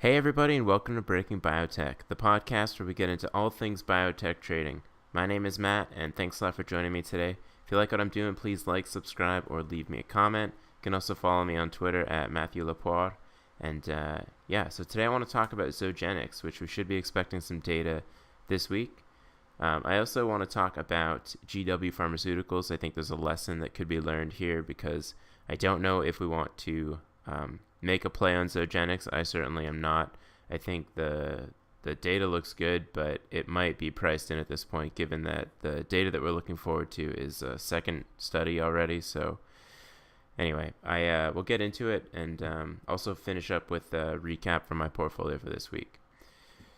Hey everybody, and welcome to Breaking Biotech, the podcast where we get into all things biotech trading. My name is Matt, and thanks a lot for joining me today. If you like what I'm doing, please like, subscribe, or leave me a comment. You can also follow me on Twitter at Matthew Lapoire. And so today I want to talk about Zogenix, which we should be expecting some data this week. I also want to talk about GW Pharmaceuticals. I think there's a lesson that could be learned here because I don't know if we want to make a play on Zogenix. I certainly am not. I think the data looks good, but it might be priced in at this point given that the data that we're looking forward to is a second study already. So anyway, I will get into it and also finish up with a recap from my portfolio for this week.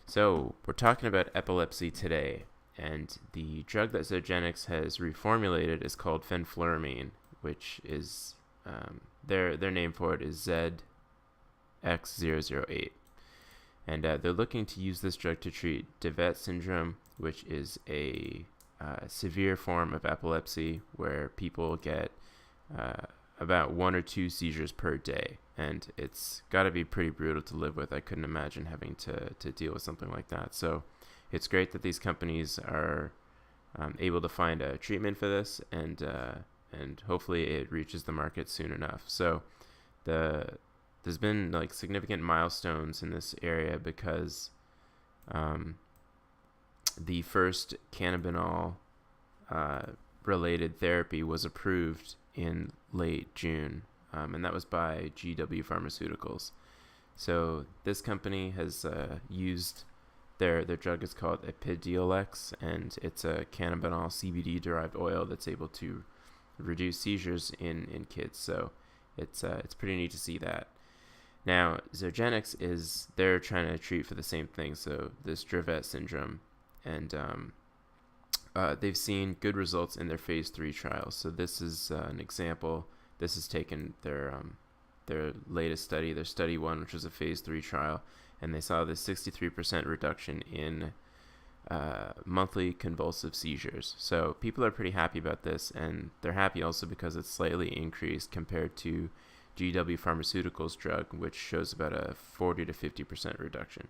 So we're talking about epilepsy today, and the drug that Zogenix has reformulated is called fenfluramine, which is their name for it is ZX008. And they're looking to use this drug to treat Dravet syndrome, which is a severe form of epilepsy where people get about 1 or 2 seizures per day. And it's got to be pretty brutal to live with. I couldn't imagine having to deal with something like that. So it's great that these companies are able to find a treatment for this, and hopefully it reaches the market soon enough. So there's been like significant milestones in this area because the first cannabinol related therapy was approved in late June, and that was by GW Pharmaceuticals. So this company has used their drug is called Epidiolex, and it's a cannabinol CBD derived oil that's able to reduce seizures in kids. So it's pretty neat to see that. Now, Zogenix they're trying to treat for the same thing, so this Dravet syndrome, and they've seen good results in their phase 3 trials. So this is an example. This is taken their latest study, their study 1, which was a phase 3 trial, and they saw this 63% reduction in monthly convulsive seizures. So people are pretty happy about this, and they're happy also because it's slightly increased compared to GW Pharmaceuticals drug, which shows about a 40 to 50% reduction.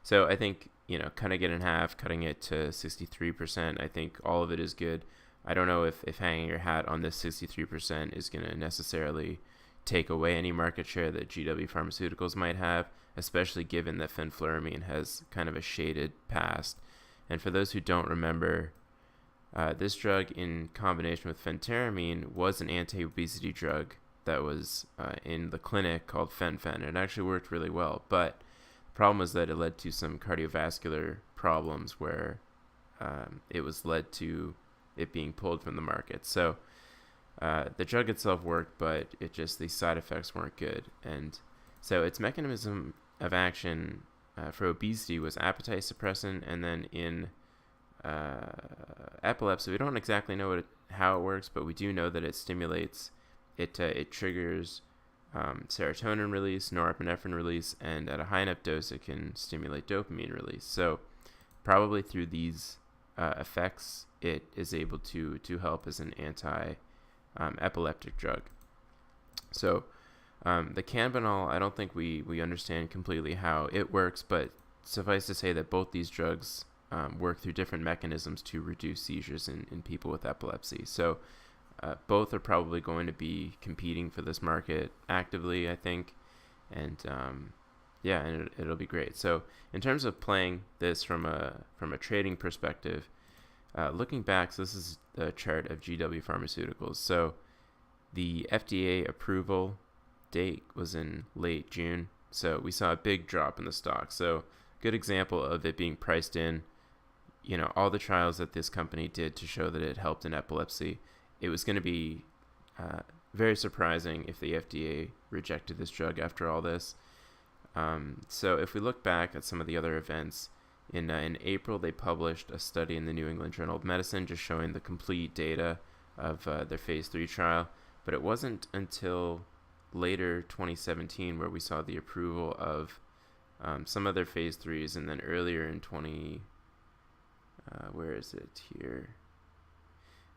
So I think, cutting it in half, cutting it to 63%, I think all of it is good. I don't know if hanging your hat on this 63% is going to necessarily take away any market share that GW Pharmaceuticals might have, especially given that fenfluramine has kind of a shaded past. And for those who don't remember, this drug in combination with phentermine was an anti-obesity drug that was in the clinic called fen-phen. It actually worked really well, but the problem was that it led to some cardiovascular problems where it was led to it being pulled from the market. So the drug itself worked, but the side effects weren't good. And so its mechanism of action for obesity was appetite suppressant, and then in epilepsy, we don't exactly know how it works, but we do know that it stimulates. It triggers serotonin release, norepinephrine release, and at a high enough dose, it can stimulate dopamine release. So probably through these effects, it is able to help as an anti-epileptic drug. So the cannabinol, I don't think we understand completely how it works, but suffice to say that both these drugs work through different mechanisms to reduce seizures in people with epilepsy. So both are probably going to be competing for this market actively, I think, and it'll be great. So in terms of playing this from a trading perspective, looking back, so this is the chart of GW Pharmaceuticals. So the FDA approval date was in late June, so we saw a big drop in the stock. So good example of it being priced in. All the trials that this company did to show that it helped in epilepsy. It was going to be very surprising if the FDA rejected this drug after all this. So if we look back at some of the other events, in April they published a study in the New England Journal of Medicine just showing the complete data of their phase 3 trial. But it wasn't until later 2017 where we saw the approval of some of their phase 3s, and then earlier in where is it here?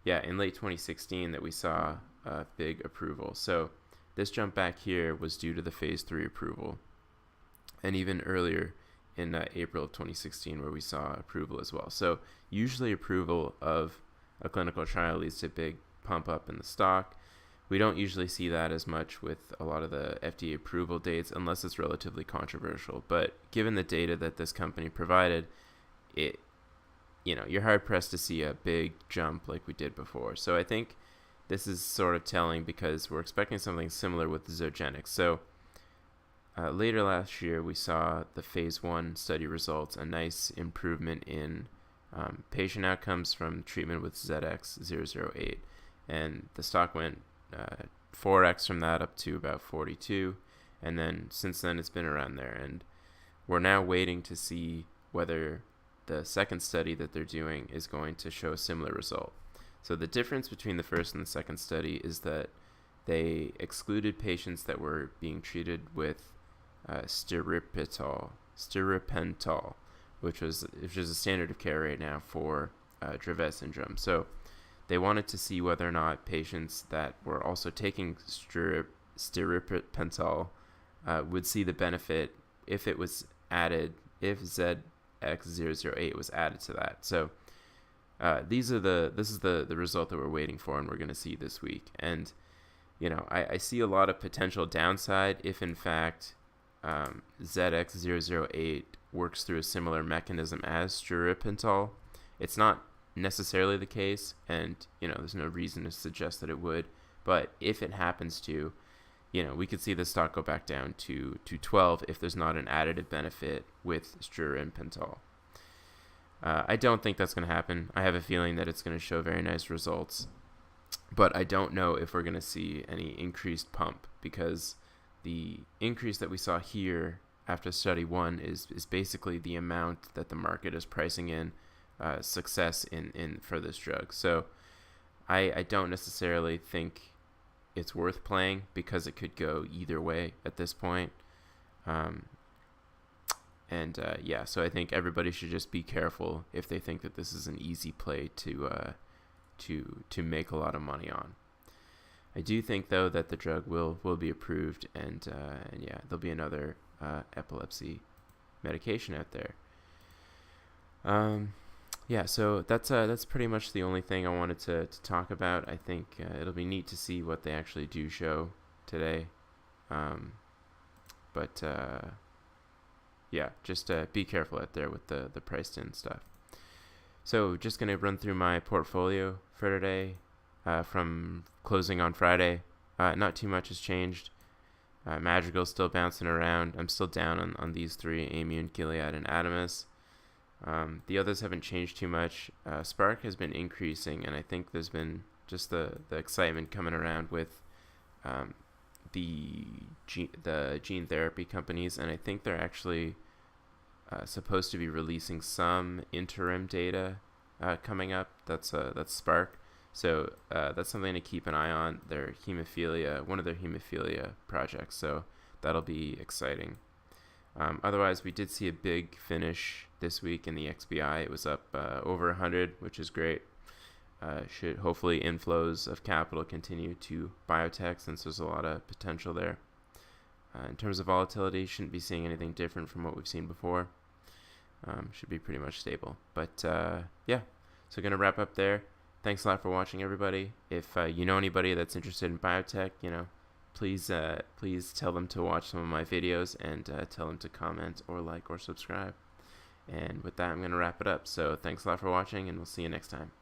Yeah, in late 2016 that we saw a big approval. So this jump back here was due to the phase 3 approval. and even earlier in April of 2016, where we saw approval as well. So usually approval of a clinical trial leads to a big pump up in the stock. We don't usually see that as much with a lot of the FDA approval dates unless it's relatively controversial. But given the data that this company provided, you're hard pressed to see a big jump like we did before. So I think this is sort of telling because we're expecting something similar with Zogenix. So later last year, we saw the phase 1 study results, a nice improvement in patient outcomes from treatment with ZX008. And the stock went 4x from that up to about 42. And then since then, it's been around there. And we're now waiting to see whether the second study that they're doing is going to show a similar result. So the difference between the first and the second study is that they excluded patients that were being treated with Stiripentol, which is a standard of care right now for Dravet syndrome. So they wanted to see whether or not patients that were also taking Stiripentol would see the benefit if it was added, if ZX008 was added to that. So this is the result that we're waiting for, and we're going to see this week. And I see a lot of potential downside if in fact ZX008 works through a similar mechanism as Stiripentol. It's not necessarily the case, and there's no reason to suggest that it would. But if it happens to, we could see the stock go back down to 12 if there's not an additive benefit with Stiripentol. I don't think that's going to happen. I have a feeling that it's going to show very nice results, but I don't know if we're going to see any increased pump, because the increase that we saw here after study 1 is basically the amount that the market is pricing in success in for this drug. So I don't necessarily think it's worth playing, because it could go either way at this point. So I think everybody should just be careful if they think that this is an easy play to make a lot of money on. I do think, though, that the drug will be approved, and there'll be another epilepsy medication out there. So that's pretty much the only thing I wanted to talk about. I think it'll be neat to see what they actually do show today. Just be careful out there with the priced in stuff. So just going to run through my portfolio for today from closing on Friday. Not too much has changed. Madrigal's still bouncing around. I'm still down on these three, Aimmune, Gilead, and Adamas. The others haven't changed too much. Spark has been increasing, and I think there's been just the excitement coming around with the gene therapy companies, and I think they're actually supposed to be releasing some interim data coming up. That's Spark. So that's something to keep an eye on. One of their hemophilia projects. So that'll be exciting. Otherwise, we did see a big finish this week in the XBI. It was up over 100, which is great. Should hopefully inflows of capital continue to Biotech, since there's a lot of potential there. In terms of volatility, shouldn't be seeing anything different from what we've seen before. Should be pretty much stable. But so going to wrap up there. Thanks a lot for watching, everybody. If you know anybody that's interested in biotech, please tell them to watch some of my videos, and tell them to comment or like or subscribe. And with that, I'm going to wrap it up. So thanks a lot for watching, and we'll see you next time.